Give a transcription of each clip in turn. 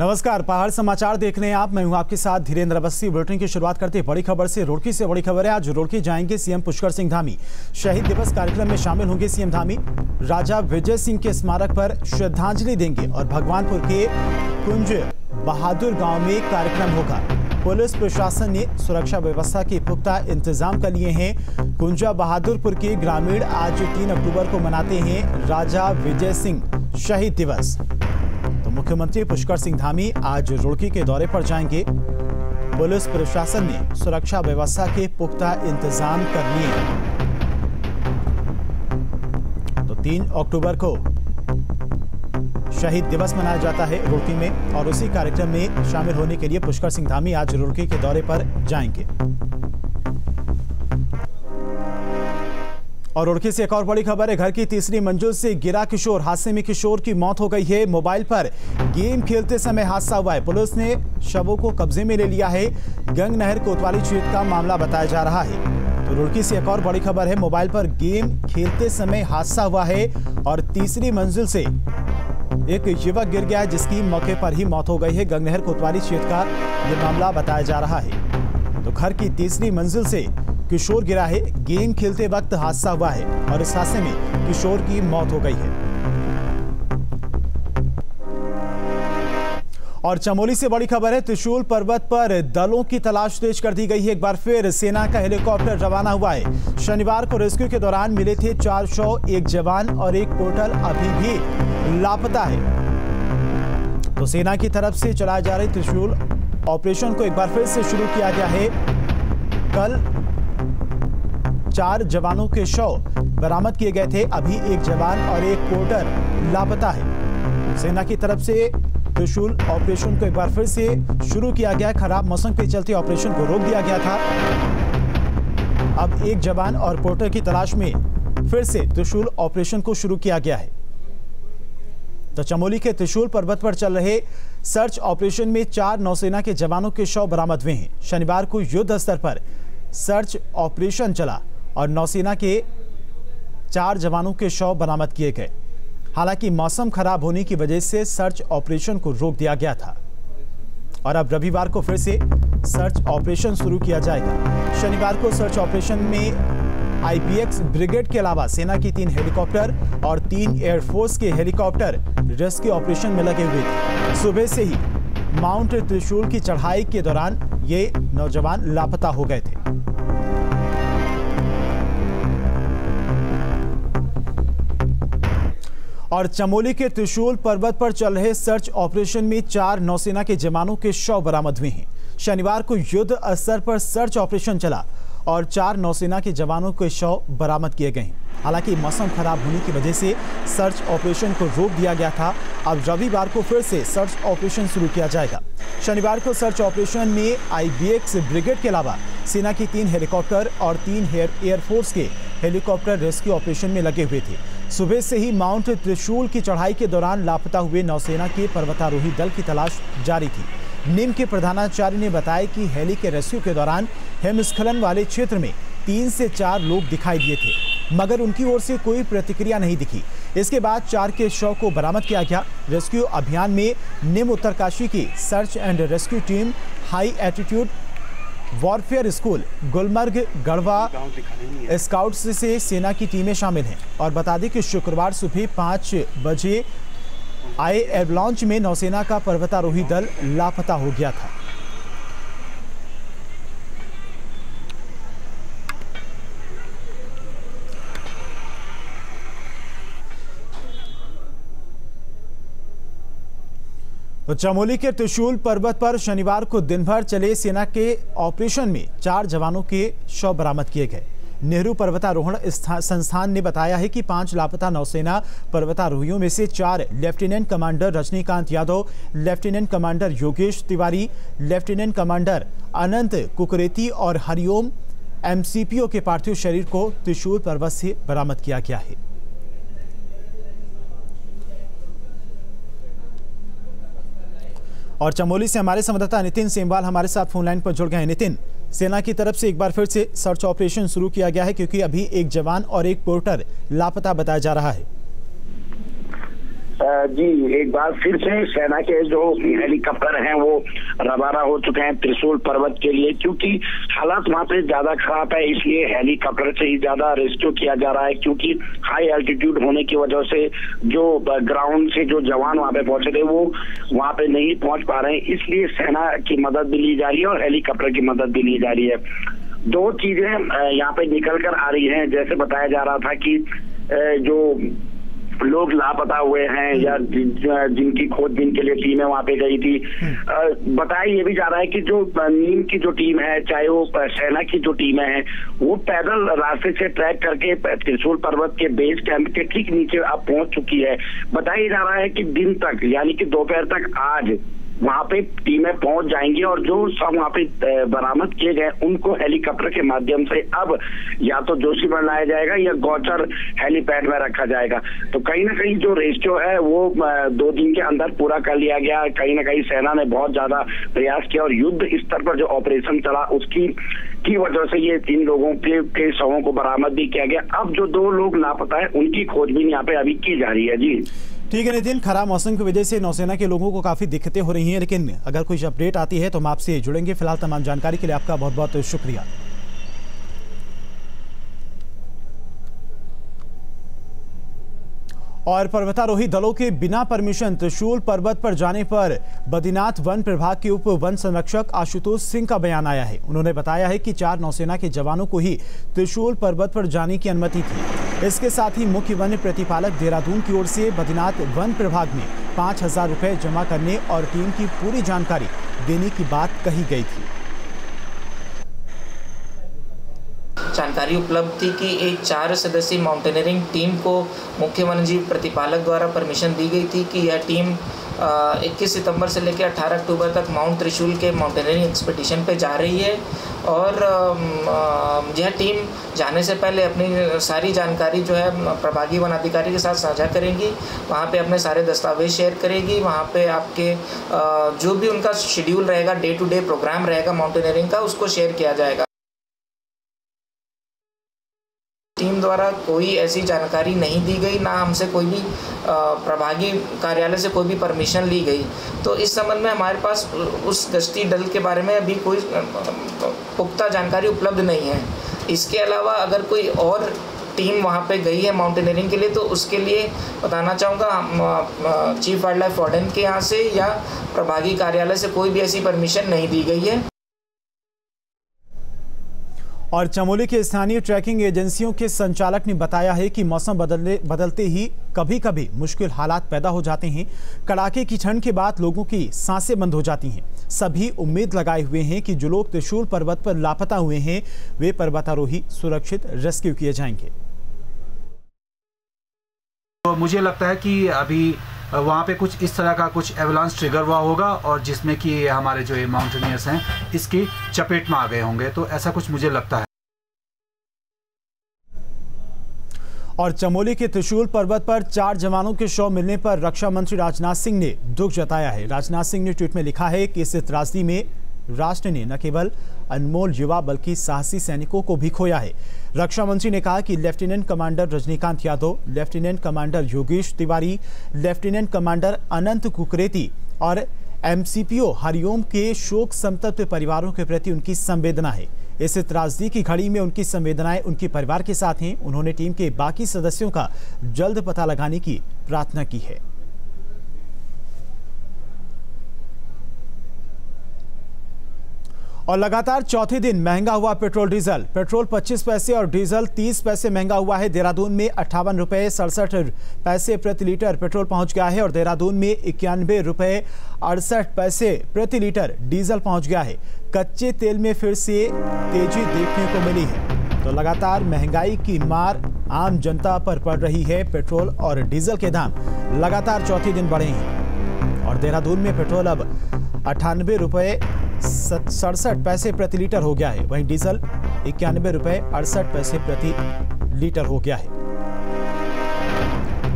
नमस्कार, पहाड़ समाचार देख रहे हैं आप। मैं हूं आपके साथ धीरेन्द्र अवस्थी। बुलेटिन की शुरुआत करते हैं बड़ी खबर से। रुड़की से बड़ी खबर है। आज रुड़की जाएंगे सीएम पुष्कर सिंह धामी। शहीद दिवस कार्यक्रम में शामिल होंगे सीएम धामी। राजा विजय सिंह के स्मारक पर श्रद्धांजलि देंगे और भगवानपुर के कुंज बहादुर गांव में कार्यक्रम होगा। पुलिस प्रशासन ने सुरक्षा व्यवस्था के पुख्ता इंतजाम कर लिए हैं। कुंजा बहादुरपुर के ग्रामीण आज 3 अक्टूबर को मनाते हैं राजा विजय सिंह शहीद दिवस। तो मुख्यमंत्री पुष्कर सिंह धामी आज रुड़की के दौरे पर जाएंगे। पुलिस प्रशासन ने सुरक्षा व्यवस्था के पुख्ता इंतजाम कर लिए हैं। तो 3 अक्टूबर को शहीद दिवस मनाया जाता है रुड़की में, और उसी कार्यक्रम में शामिल होने के लिए पुष्कर सिंह धामी आज रुड़की के दौरे पर जाएंगे। और रुड़की से एक और बड़ी खबर है। घर की तीसरी मंजिल से गिरा किशोर। हादसे में किशोर की मौत हो गई है। मोबाइल पर गेम खेलते समय हादसा हुआ है। पुलिस ने शवों को कब्जे में ले लिया है। गंग नहर कोतवाली क्षेत्र का मामला बताया जा रहा है। तो रुड़की से एक और बड़ी खबर है। मोबाइल पर गेम खेलते समय हादसा हुआ है और तीसरी मंजिल से एक युवक गिर गया जिसकी मौके पर ही मौत हो गई है। गंग नहर कोतवाली क्षेत्र का यह मामला बताया जा रहा है। तो घर की तीसरी मंजिल से किशोर गिरा है। गेम खेलते वक्त हादसा हुआ है और इस हादसे में किशोर की मौत हो गई है। और चमोली से बड़ी खबर है। त्रिशूल पर्वत पर दलों की तलाश तेज कर दी गई है। एक बार फिर सेना का हेलीकॉप्टर रवाना हुआ है। शनिवार को रेस्क्यू के दौरान मिले थे 4 शव, 1 जवान और 1 पोर्टर अभी भी लापता है। तो सेना की तरफ से चलाए जा रहे त्रिशूल ऑपरेशन को एक बार फिर से शुरू किया गया है। कल 4 जवानों के शव बरामद किए गए थे। अभी 1 जवान और 1 पोर्टर लापता है। सेना की तरफ से त्रिशूल ऑपरेशन को एक बार फिर से शुरू किया गया। खराब मौसम के चलते ऑपरेशन को रोक दिया गया था। अब 1 जवान और पोर्टर की तलाश में फिर से त्रिशूल ऑपरेशन को शुरू किया गया है। तो चमोली के त्रिशूल पर्वत पर चल रहे सर्च ऑपरेशन में 4 नौसेना के जवानों के शव बरामद हुए हैं। शनिवार को युद्ध स्तर पर सर्च ऑपरेशन चला और नौसेना के 4 जवानों के शव बरामद किए गए। हालांकि मौसम खराब होने की वजह से सर्च ऑपरेशन को रोक दिया गया था और अब रविवार को फिर से सर्च ऑपरेशन शुरू किया जाएगा। शनिवार को सर्च ऑपरेशन में IPX ब्रिगेड के अलावा सेना की 3 हेलीकॉप्टर और 3 एयरफोर्स के हेलीकॉप्टर रेस्क्यू ऑपरेशन में लगे हुए थे। सुबह से ही माउंट त्रिशूल की चढ़ाई के दौरान ये नौजवान लापता हो गए थे। और चमोली के त्रिशूल पर्वत पर चल रहे सर्च ऑपरेशन में 4 नौसेना के जवानों के शव बरामद हुए हैं। शनिवार को युद्ध स्तर पर सर्च ऑपरेशन चला और 4 नौसेना के जवानों के शव बरामद किए गए हैं। हालांकि मौसम खराब होने की वजह से सर्च ऑपरेशन को रोक दिया गया था। अब रविवार को फिर से सर्च ऑपरेशन शुरू किया जाएगा। शनिवार को सर्च ऑपरेशन में IBX ब्रिगेड के अलावा सेना की 3 हेलीकॉप्टर और 3 एयरफोर्स के हेलीकॉप्टर रेस्क्यू ऑपरेशन में लगे हुए थे। सुबह से ही माउंट त्रिशूल की चढ़ाई के दौरान लापता हुए नौसेना के पर्वतारोही दल की तलाश जारी थी। निम के प्रधानाचार्य ने बताया कि हेली के रेस्क्यू के दौरान हिमस्खलन वाले क्षेत्र में 3 से 4 लोग दिखाई दिए थे, मगर उनकी ओर से कोई प्रतिक्रिया नहीं दिखी। इसके बाद 4 के शव को बरामद किया गया। रेस्क्यू अभियान में निम उत्तरकाशी की search and rescue team, high attitude warfare school, Gulmarg, Garhwa scouts से सेना की टीमें शामिल हैं। और बता दें कि शुक्रवार सुबह 5 बजे आए एवलॉन्च में नौसेना का पर्वतारोही दल लापता हो गया था। तो चमोली के त्रिशूल पर्वत पर शनिवार को दिन भर चले सेना के ऑपरेशन में 4 जवानों के शव बरामद किए गए। नेहरू पर्वतारोहण संस्थान ने बताया है कि 5 लापता नौसेना पर्वतारोहियों में से 4 lieutenant commander Rajinikanth Yadav, lieutenant commander Yogesh Tiwari, lieutenant commander Anant Kukreti और हरिओम MCPO के पार्थिव शरीर को त्रिशूल पर्वत से बरामद किया गया है। और चमोली से हमारे संवाददाता नितिन सेमवाल हमारे साथ फोन लाइन पर जुड़ गए हैं। नितिन, सेना की तरफ से एक बार फिर से सर्च ऑपरेशन शुरू किया गया है क्योंकि अभी 1 जवान और 1 पोर्टर लापता बताया जा रहा है। जी, एक बार फिर से सेना के जो हेलीकॉप्टर हैं वो रवाना हो चुके हैं त्रिशूल पर्वत के लिए, क्योंकि हालात वहां पे ज्यादा खराब है, इसलिए हेलीकॉप्टर से ही ज्यादा रेस्क्यू किया जा रहा है। क्योंकि हाई एल्टीट्यूड होने की वजह से जो ग्राउंड से जो जवान वहां पे पहुंचे थे वो वहां पे नहीं पहुंच पा रहे हैं, इसलिए सेना की मदद भी ली जा रही है और हेलीकॉप्टर की मदद भी ली जा रही है। दो चीजें यहाँ पे निकल कर आ रही हैं। जैसे बताया जा रहा था कि जो लोग लापता हुए हैं या जिनकी खोजबीन के लिए टीमें वहां पे गई थी, बताया ये भी जा रहा है कि जो नीम की जो टीम है, चाहे वो सेना की जो टीमें हैं, वो पैदल रास्ते से ट्रैक करके त्रिशूल पर्वत के बेस कैंप के ठीक नीचे अब पहुंच चुकी है। बताया जा रहा है कि दिन तक यानी कि दोपहर तक आज वहां पे टीमें पहुंच जाएंगी और जो सब वहां पे बरामद किए गए उनको हेलीकॉप्टर के माध्यम से अब या तो जोशीमठ लाया जाएगा या गौचर हेलीपैड में रखा जाएगा। तो कहीं ना कहीं जो रेस्क्यू है वो 2 दिन के अंदर पूरा कर लिया गया। कहीं ना कहीं सेना ने बहुत ज्यादा प्रयास किया और युद्ध स्तर पर जो ऑपरेशन चला उसकी वजह से ये 3 लोगों के शवों को बरामद भी किया गया। अब जो 2 लोग लापता है उनकी खोजबीन यहाँ पे अभी की जा रही है। जी ठीक है नितिन, खराब मौसम की वजह से नौसेना के लोगों को काफ़ी दिक्कतें हो रही हैं, लेकिन अगर कोई अपडेट आती है तो हम आपसे जुड़ेंगे। फिलहाल तमाम जानकारी के लिए आपका बहुत बहुत शुक्रिया। और पर्वतारोही दलों के बिना परमिशन त्रिशूल पर्वत पर जाने पर बद्रीनाथ वन प्रभाग के उप वन संरक्षक आशुतोष सिंह का बयान आया है। उन्होंने बताया है कि 4 नौसेना के जवानों को ही त्रिशूल पर्वत पर जाने की अनुमति थी। इसके साथ ही मुख्य वन प्रतिपालक देहरादून की ओर से बद्रीनाथ वन प्रभाग में 5,000 रुपए जमा करने और टीम की पूरी जानकारी देने की बात कही गई थी। जानकारी उपलब्ध थी कि एक 4 सदस्यीय माउंटेनियरिंग टीम को मुख्य वन्यजीव प्रतिपालक द्वारा परमिशन दी गई थी कि यह टीम 21 सितंबर से लेकर 18 अक्टूबर तक माउंट त्रिशूल के माउंटेनियरिंग एक्सपीडिशन पे जा रही है और यह टीम जाने से पहले अपनी सारी जानकारी जो है प्रभागीय वन अधिकारी के साथ साझा करेंगी। वहाँ पे अपने सारे दस्तावेज शेयर करेगी। वहाँ पे आपके जो भी उनका शेड्यूल रहेगा, डे टू डे प्रोग्राम रहेगा माउंटेनियरिंग का, उसको शेयर किया जाएगा। टीम द्वारा कोई ऐसी जानकारी नहीं दी गई, ना हमसे कोई भी प्रभागीय कार्यालय से कोई भी परमिशन ली गई। तो इस संबंध में हमारे पास उस गश्ती दल के बारे में अभी कोई पुख्ता जानकारी उपलब्ध नहीं है। इसके अलावा अगर कोई और टीम वहाँ पे गई है माउंटेनियरिंग के लिए तो उसके लिए बताना चाहूँगा चीफ वाइल्ड लाइफ वार्डन के यहाँ से या प्रभागीय कार्यालय से कोई भी ऐसी परमिशन नहीं दी गई है। और चमोली के स्थानीय ट्रैकिंग एजेंसियों के संचालक ने बताया है कि मौसम बदलते ही कभी कभी मुश्किल हालात पैदा हो जाते हैं। कड़ाके की ठंड के बाद लोगों की सांसें बंद हो जाती हैं। सभी उम्मीद लगाए हुए हैं कि जो लोग त्रिशूल पर्वत पर लापता हुए हैं वे पर्वतारोही सुरक्षित रेस्क्यू किए जाएंगे। तो मुझे लगता है कि अभी वहाँ पे कुछ इस तरह का कुछ एवलांस ट्रिगर हुआ होगा और जिसमें कि हमारे जो ये माउंटेनियर्स हैं इसकी चपेट में आ गए होंगे, तो ऐसा कुछ मुझे लगता है। और चमोली के त्रिशूल पर्वत पर 4 जवानों के शव मिलने पर रक्षा मंत्री राजनाथ सिंह ने दुख जताया है। राजनाथ सिंह ने ट्वीट में लिखा है कि इस त्रासदी में राष्ट्र ने न केवल अनमोल युवा बल्कि साहसी सैनिकों को भी खोया है। रक्षा मंत्री ने कहा कि lieutenant commander Rajinikanth Yadav, lieutenant commander Yogesh Tiwari, lieutenant commander Anant Kukreti और एमसीपीओ हरिओम के शोक संतप्त परिवारों के प्रति उनकी संवेदना है। इस त्रासदी की घड़ी में उनकी संवेदनाएं उनके परिवार के साथ हैं। उन्होंने टीम के बाकी सदस्यों का जल्द पता लगाने की प्रार्थना की है। और लगातार चौथे दिन महंगा हुआ पेट्रोल डीजल। पेट्रोल 25 पैसे और डीजल 30 पैसे महंगा हुआ है। देहरादून में 58 रुपये 67 पैसे प्रति लीटर पेट्रोल पहुंच गया है और देहरादून में 91 रुपये 68 पैसे प्रति लीटर डीजल पहुंच गया है। कच्चे तेल में फिर से तेजी देखने को मिली है। तो लगातार महंगाई की मार आम जनता पर पड़ रही है। पेट्रोल और डीजल के दाम लगातार चौथे दिन बढ़े हैं और देहरादून में पेट्रोल अब 98 रुपये 67 पैसे प्रति लीटर हो गया है। वहीं डीजल 91 रुपये 68 पैसे प्रति लीटर हो गया है।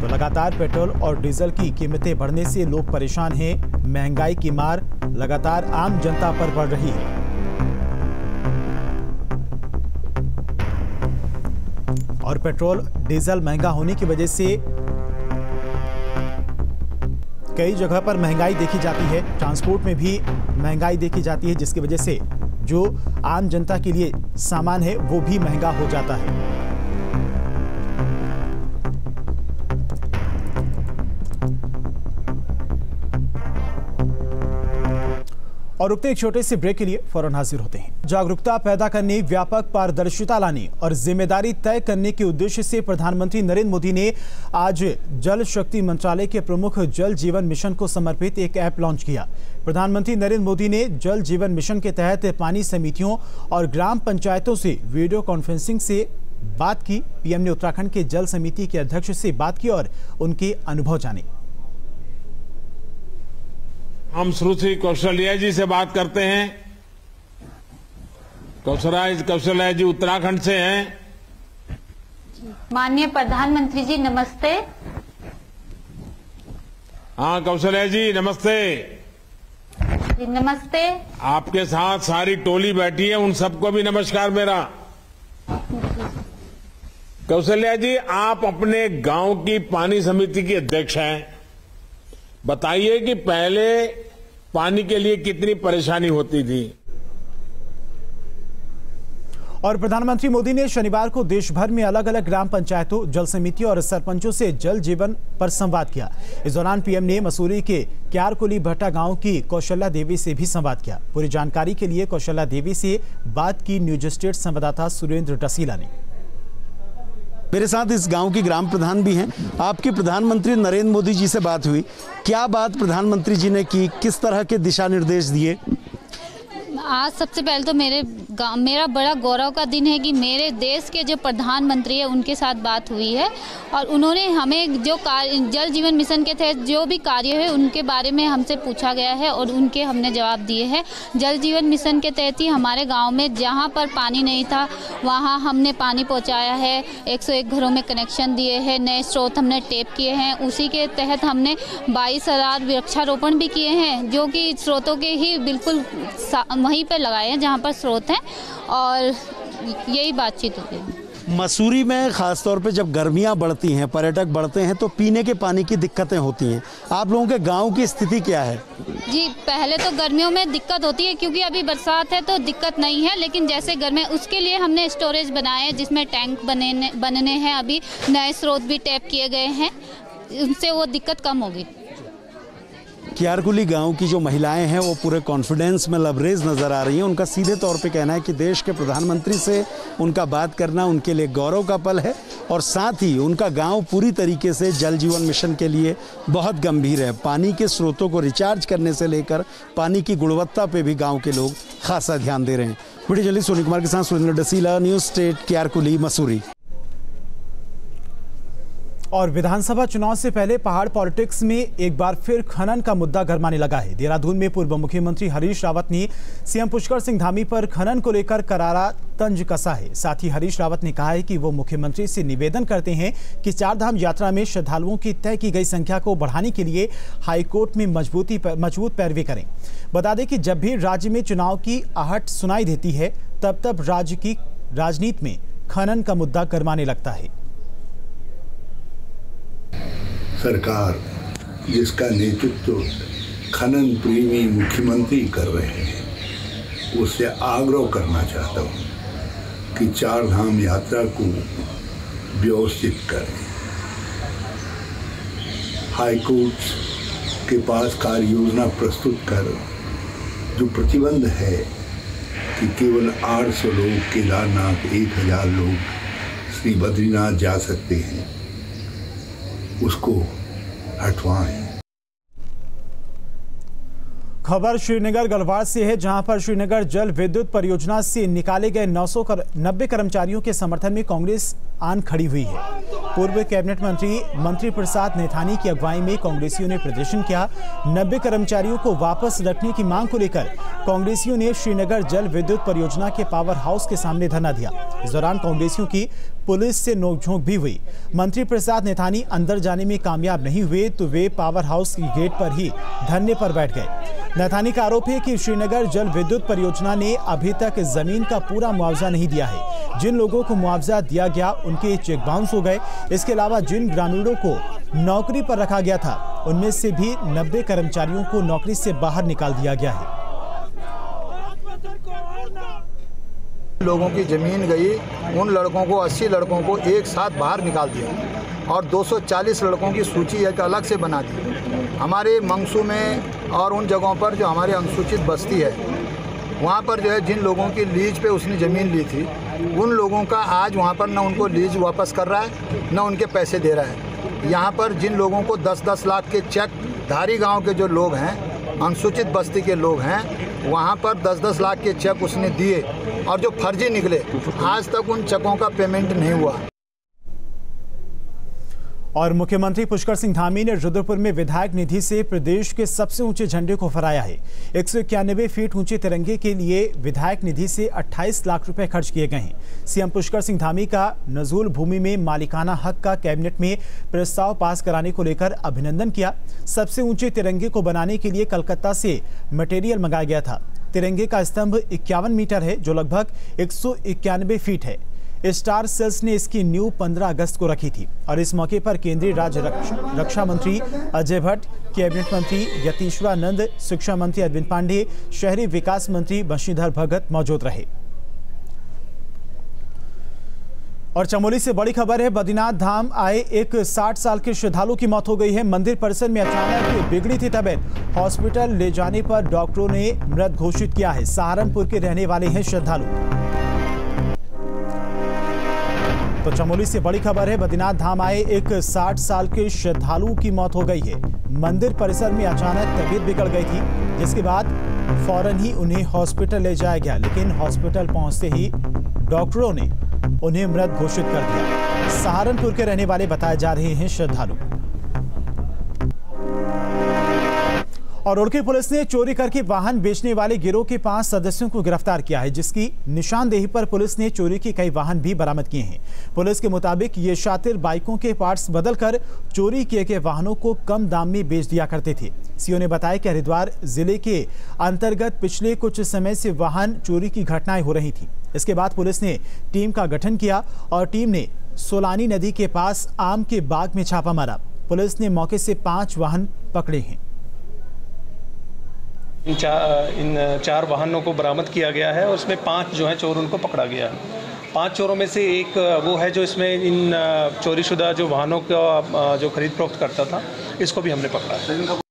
तो लगातार पेट्रोल और डीजल की कीमतें बढ़ने से लोग परेशान हैं। महंगाई की मार लगातार आम जनता पर पड़ रही है। और पेट्रोल डीजल महंगा होने की वजह से कई जगह पर महंगाई देखी जाती है, ट्रांसपोर्ट में भी महंगाई देखी जाती है, जिसकी वजह से जो आम जनता के लिए सामान है वो भी महंगा हो जाता है। और रुकते एक छोटे से ब्रेक के लिए फौरन हाजिर होते हैं। जागरूकता पैदा करने, व्यापक पारदर्शिता लाने और जिम्मेदारी तय करने के उद्देश्य से प्रधानमंत्री नरेंद्र मोदी ने आज जल शक्ति मंत्रालय के प्रमुख जल जीवन मिशन को समर्पित एक ऐप लॉन्च किया। प्रधानमंत्री नरेंद्र मोदी ने जल जीवन मिशन के तहत पानी समितियों और ग्राम पंचायतों से वीडियो कॉन्फ्रेंसिंग से बात की। पीएम ने उत्तराखंड के जल समिति के अध्यक्ष से बात की और उनके अनुभव जाने। हम सुश्री कौशल्या जी से बात करते हैं। कौशल्या जी उत्तराखंड से हैं। माननीय प्रधानमंत्री जी नमस्ते। हाँ कौशल्या जी नमस्ते। जी नमस्ते। आपके साथ सारी टोली बैठी है, उन सबको भी नमस्कार मेरा। कौशल्या जी, आप अपने गांव की पानी समिति की अध्यक्ष हैं। बताइए कि पहले पानी के लिए कितनी परेशानी होती थी। और प्रधानमंत्री मोदी ने शनिवार को देश भर में अलग अलग ग्राम पंचायतों, जल समितियों और सरपंचों से जल जीवन पर संवाद किया। इस दौरान पीएम ने मसूरी के क्यारकुली भट्टा गांव की कौशल्या देवी से भी संवाद किया। पूरी जानकारी के लिए कौशल्या देवी से बात की न्यूज स्टेट संवाददाता सुरेंद्र डसीला ने। मेरे साथ इस गांव की ग्राम प्रधान भी हैं। आपकी प्रधानमंत्री नरेंद्र मोदी जी से बात हुई, क्या बात प्रधानमंत्री जी ने की, किस तरह के दिशा निर्देश दिए? आज सबसे पहले तो मेरा बड़ा गौरव का दिन है कि मेरे देश के जो प्रधानमंत्री है उनके साथ बात हुई है और उन्होंने हमें जो जल जीवन मिशन के तहत जो भी कार्य है उनके बारे में हमसे पूछा गया है और उनके हमने जवाब दिए हैं। जल जीवन मिशन के तहत ही हमारे गांव में जहां पर पानी नहीं था वहां हमने पानी पहुंचाया है, 101 घरों में कनेक्शन दिए हैं, नए स्रोत हमने टैप किए हैं। उसी के तहत हमने 22,000 वृक्षारोपण भी किए हैं, जो कि स्रोतों के ही बिल्कुल वहीं पे लगाए हैं जहां पर स्रोत हैं, और यही बातचीत होती है। मसूरी में खासतौर पे जब गर्मियां बढ़ती हैं, पर्यटक बढ़ते हैं तो पीने के पानी की दिक्कतें होती हैं। आप लोगों के गांव की स्थिति क्या है? जी पहले तो गर्मियों में दिक्कत होती है क्योंकि अभी बरसात है तो दिक्कत नहीं है, लेकिन जैसे गर्मी उसके लिए हमने स्टोरेज बनाए हैं जिसमें टैंक बनने हैं। अभी नए स्रोत भी टैप किए गए हैं, उनसे वो दिक्कत कम होगी। क्यारकुली गांव की जो महिलाएं हैं वो पूरे कॉन्फिडेंस में लबरेज नज़र आ रही हैं। उनका सीधे तौर पे कहना है कि देश के प्रधानमंत्री से उनका बात करना उनके लिए गौरव का पल है और साथ ही उनका गांव पूरी तरीके से जल जीवन मिशन के लिए बहुत गंभीर है। पानी के स्रोतों को रिचार्ज करने से लेकर पानी की गुणवत्ता पे भी गाँव के लोग खासा ध्यान दे रहे हैं। वीडियो जर्नलिस्ट सोनी कुमार के साथ सुरेंद्र डसीला, न्यूज़ स्टेट, क्यारकुली, मसूरी। और विधानसभा चुनाव से पहले पहाड़ पॉलिटिक्स में एक बार फिर खनन का मुद्दा गरमाने लगा है। देहरादून में पूर्व मुख्यमंत्री हरीश रावत ने सीएम पुष्कर सिंह धामी पर खनन को लेकर करारा तंज कसा है। साथ ही हरीश रावत ने कहा है कि वो मुख्यमंत्री से निवेदन करते हैं कि चारधाम यात्रा में श्रद्धालुओं की तय की गई संख्या को बढ़ाने के लिए हाईकोर्ट में मजबूत पैरवी करें। बता दें कि जब भी राज्य में चुनाव की आहट सुनाई देती है तब राज्य की राजनीति में खनन का मुद्दा गरमाने लगता है। सरकार जिसका नेतृत्व खनन प्रेमी मुख्यमंत्री कर रहे हैं, उससे आग्रह करना चाहता हूं कि चारधाम यात्रा को व्यवस्थित करें। हाईकोर्ट के पास कार्य योजना प्रस्तुत कर जो प्रतिबंध है कि केवल 800 लोग केदारनाथ, 1000 लोग श्री बद्रीनाथ जा सकते हैं, उसको हटवाएं। खबर श्रीनगर गढ़वाल से है, जहां पर श्रीनगर जल विद्युत परियोजना से निकाले गए 990 कर्मचारियों के समर्थन में कांग्रेस आन खड़ी हुई है। पूर्व कैबिनेट मंत्री प्रसाद नैथानी की अगुवाई में कांग्रेसियों ने प्रदर्शन किया। 90 कर्मचारियों को वापस रखने की मांग को लेकर कांग्रेसियों ने श्रीनगर जल विद्युत परियोजना के पावर हाउस के सामने धरना दिया। इस दौरान कांग्रेसियों की पुलिस से नोकझोंक भी हुई। मंत्री प्रसाद नैथानी अंदर जाने में कामयाब नहीं हुए तो वे पावर हाउस की गेट पर ही धरने पर बैठ गए। नैथानी का आरोप है कि श्रीनगर जल विद्युत परियोजना ने अभी तक जमीन का पूरा मुआवजा नहीं दिया है। जिन लोगों को मुआवजा दिया गया उनके चेक बाउंस हो गए। इसके अलावा जिन ग्रामीणों को नौकरी पर रखा गया था उनमें से भी 90 कर्मचारियों को नौकरी से बाहर निकाल दिया गया है। लोगों की जमीन गई, उन लड़कों को 80 लड़कों को एक साथ बाहर निकाल दिया और 240 लड़कों की सूची एक अलग से बना दी। हमारे मंगसू में और उन जगहों पर जो हमारे अनुसूचित बस्ती है, वहाँ पर जो है जिन लोगों की लीज पे उसने ज़मीन ली थी, उन लोगों का आज वहाँ पर न उनको लीज वापस कर रहा है न उनके पैसे दे रहा है। यहाँ पर जिन लोगों को 10-10 लाख के चेक, धारी गांव के जो लोग हैं, अनुसूचित बस्ती के लोग हैं, वहाँ पर 10-10 लाख के चेक उसने दिए और जो फर्जी निकले, आज तक उन चेकों का पेमेंट नहीं हुआ। और मुख्यमंत्री पुष्कर सिंह धामी ने रुद्रपुर में विधायक निधि से प्रदेश के सबसे ऊंचे झंडे को फहराया है। 191 फीट ऊंचे तिरंगे के लिए विधायक निधि से 28 लाख रुपए खर्च किए गए हैं। सीएम पुष्कर सिंह धामी का नजूल भूमि में मालिकाना हक का कैबिनेट में प्रस्ताव पास कराने को लेकर अभिनंदन किया। सबसे ऊंचे तिरंगे को बनाने के लिए कलकत्ता से मटेरियल मंगाया गया था। तिरंगे का स्तंभ 51 मीटर है, जो लगभग 191 फीट है। स्टार सेल्स ने इसकी नींव 15 अगस्त को रखी थी और इस मौके पर केंद्रीय राज्य रक्षा मंत्री अजय भट्ट, कैबिनेट मंत्री यतीश्वरानंद, शिक्षा मंत्री अरविंद पांडे, शहरी विकास मंत्री बंशीधर भगत मौजूद रहे। और चमोली से बड़ी खबर है, बद्रीनाथ धाम आए एक 60 साल के श्रद्धालु की मौत हो गई है। मंदिर परिसर में अचानक बिगड़ी थी तबीयत, हॉस्पिटल ले जाने पर डॉक्टरों ने मृत घोषित किया है। सहारनपुर के रहने वाले हैं श्रद्धालु। तो चमोली से बड़ी खबर है, बद्रीनाथ धाम आए एक 60 साल के श्रद्धालु की मौत हो गई है। मंदिर परिसर में अचानक तबीयत बिगड़ गई थी, जिसके बाद फौरन ही उन्हें हॉस्पिटल ले जाया गया, लेकिन हॉस्पिटल पहुंचते ही डॉक्टरों ने उन्हें मृत घोषित कर दिया। सहारनपुर के रहने वाले बताए जा रहे हैं श्रद्धालु। और रुड़की पुलिस ने चोरी करके वाहन बेचने वाले गिरोह के 5 सदस्यों को गिरफ्तार किया है, जिसकी निशानदेही पर पुलिस ने चोरी के कई वाहन भी बरामद किए हैं। पुलिस के मुताबिक ये शातिर बाइकों के पार्ट्स बदलकर चोरी किए गए वाहनों को कम दाम में बेच दिया करते थे। सीओ ने बताया कि हरिद्वार जिले के अंतर्गत पिछले कुछ समय से वाहन चोरी की घटनाएं हो रही थी। इसके बाद पुलिस ने टीम का गठन किया और टीम ने सोलानी नदी के पास आम के बाग में छापा मारा। पुलिस ने मौके से 5 वाहन पकड़े हैं। इन 4 वाहनों को बरामद किया गया है और उसमें 5 जो हैं चोर उनको पकड़ा गया है। 5 चोरों में से एक वो है जो इसमें इन चोरीशुदा जो वाहनों का जो खरीद फरोख्त करता था, इसको भी हमने पकड़ा है।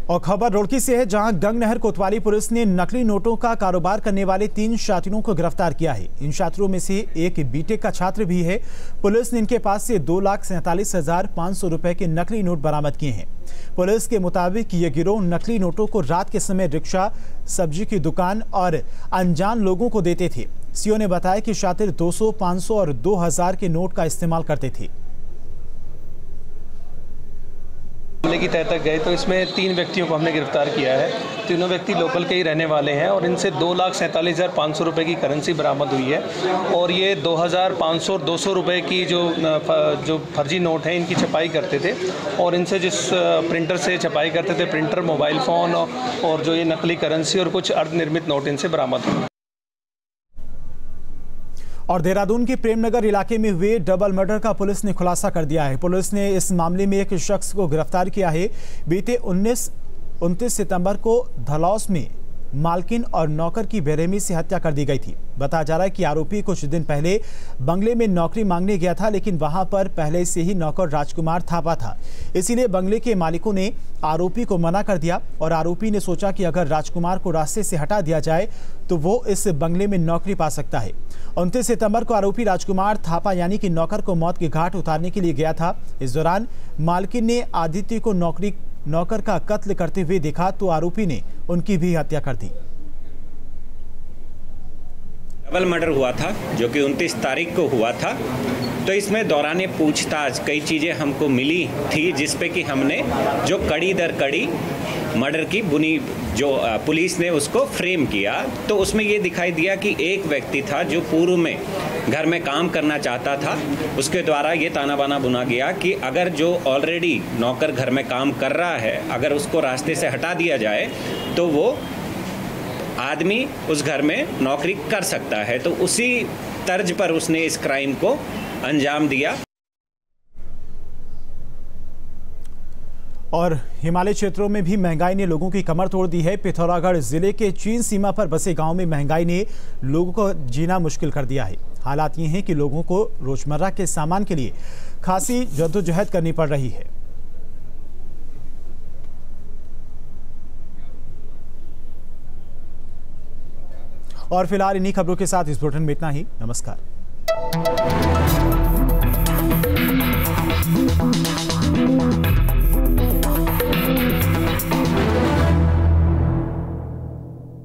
और खबर रुड़की से है, जहां गंगनहर कोतवाली पुलिस ने नकली नोटों का कारोबार करने वाले 3 शातिरों को गिरफ्तार किया है। इन शातिरों में से एक बीटेक का छात्र भी है। पुलिस ने इनके पास से 2,47,500 रुपए के नकली नोट बरामद किए हैं। पुलिस के मुताबिक ये गिरोह नकली नोटों को रात के समय रिक्शा, सब्जी की दुकान और अनजान लोगों को देते थे। सीओ ने बताया कि शातिर 200, 500 और 2,000 के नोट का इस्तेमाल करते थे। मामले की तह तक गए तो इसमें 3 व्यक्तियों को हमने गिरफ्तार किया है। तीनों व्यक्ति लोकल के ही रहने वाले हैं और इनसे 2,47,500 रुपए की करेंसी बरामद हुई है और ये 2,500 और 200 रुपए की जो फर्जी नोट हैं इनकी छपाई करते थे और इनसे जिस प्रिंटर से छपाई करते थे, प्रिंटर, मोबाइल फ़ोन और जो ये नकली करेंसी और कुछ अर्धनिर्मित नोट इनसे बरामद हुए। और देहरादून के प्रेमनगर इलाके में हुए डबल मर्डर का पुलिस ने खुलासा कर दिया है। पुलिस ने इस मामले में एक शख्स को गिरफ्तार किया है। बीते 29 सितंबर को धलौस में मालकिन और नौकर की बेरहमी से हत्या कर दी गई थी। बताया जा रहा है कि आरोपी कुछ दिन पहले बंगले में नौकरी मांगने गया था, लेकिन वहां पर पहले से ही नौकर राजकुमार थापा था। इसीलिए बंगले के मालिकों ने आरोपी को मना कर दिया और आरोपी ने सोचा कि अगर राजकुमार को रास्ते से हटा दिया जाए तो वो इस बंगले में नौकरी पा सकता है। 29 सितंबर को आरोपी राजकुमार थापा यानी कि नौकर को मौत के घाट उतारने के लिए गया था। इस दौरान मालकिन ने आदित्य को नौकर का कत्ल करते हुए देखा तो आरोपी ने उनकी भी हत्या कर दी। डबल मर्डर हुआ था जो कि 29 तारीख को हुआ था। तो इसमें दौरान पूछताछ कई चीज़ें हमको मिली थी, जिस पे कि हमने जो कड़ी दर कड़ी मर्डर की बुनी जो पुलिस ने उसको फ्रेम किया। तो उसमें ये दिखाई दिया कि एक व्यक्ति था जो पूर्व में घर में काम करना चाहता था। उसके द्वारा ये ताना बाना बुना गया कि अगर जो ऑलरेडी नौकर घर में काम कर रहा है, अगर उसको रास्ते से हटा दिया जाए तो वो आदमी उस घर में नौकरी कर सकता है। तो उसी तर्ज पर उसने इस क्राइम को अंजाम दिया। और हिमालय क्षेत्रों में भी महंगाई ने लोगों की कमर तोड़ दी है। पिथौरागढ़ जिले के चीन सीमा पर बसे गांव में महंगाई ने लोगों को जीना मुश्किल कर दिया है। हालात ये हैं कि लोगों को रोजमर्रा के सामान के लिए खासी जद्दोजहद करनी पड़ रही है। और फिलहाल इन्हीं खबरों के साथ इस बुलेटिन में इतना ही। नमस्कार।